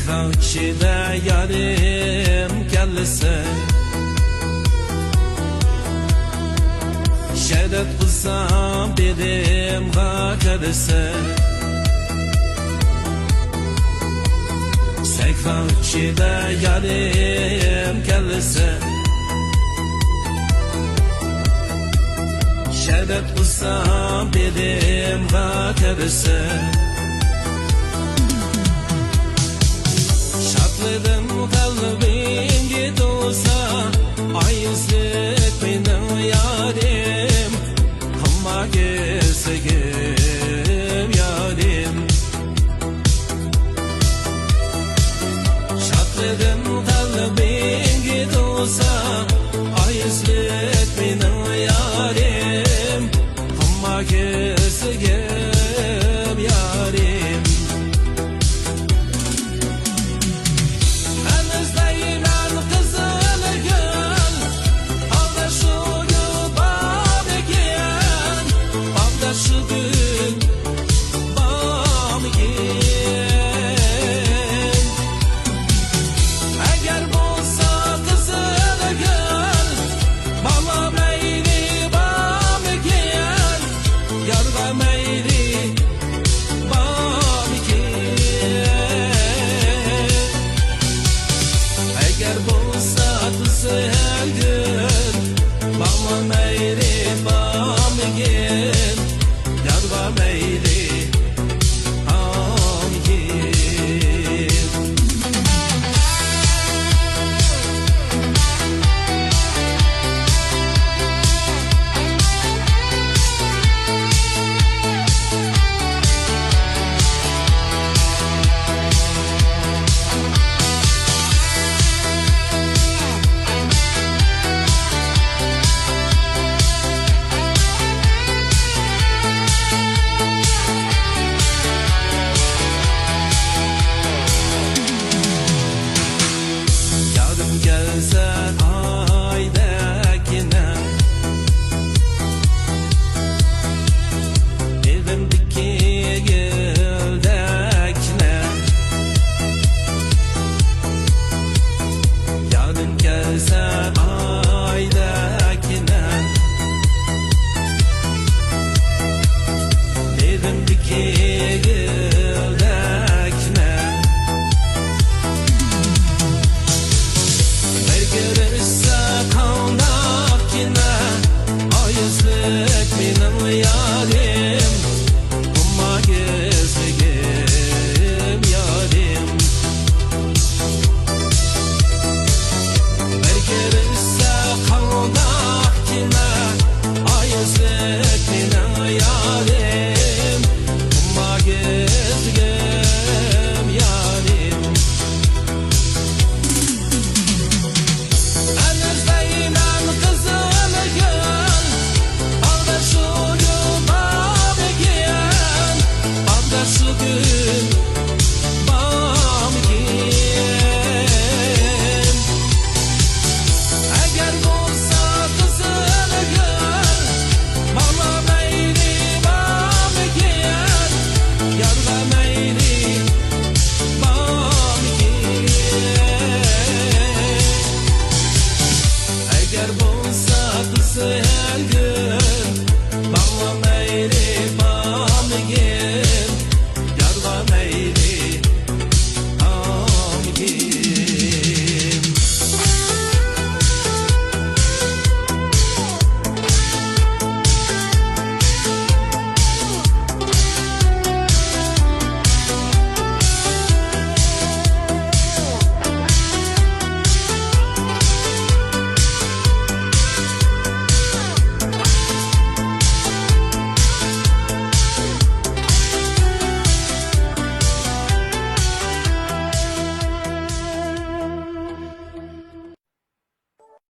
Sayfa yarim kellisi Şedet kılsam benim kaderisi Sayfa yarim kellisi Şedet kılsam benim kaderisi Şatladım kalbim git olsa Ayızlık benim yarim Ama gezegim yarim Şatladım kalbim git olsa Ayızlık benim yarim Ama gezegim yarim Gelsen aydakine Evimdeki güldekine Yarın gelsen aydakine Evimdeki güldekine Görürse kandak yine Ayızlık benim yarim Ama gezegim yarim Görürse kandak yine Ayızlık benim yarim Ama gezegim yarim Şu gün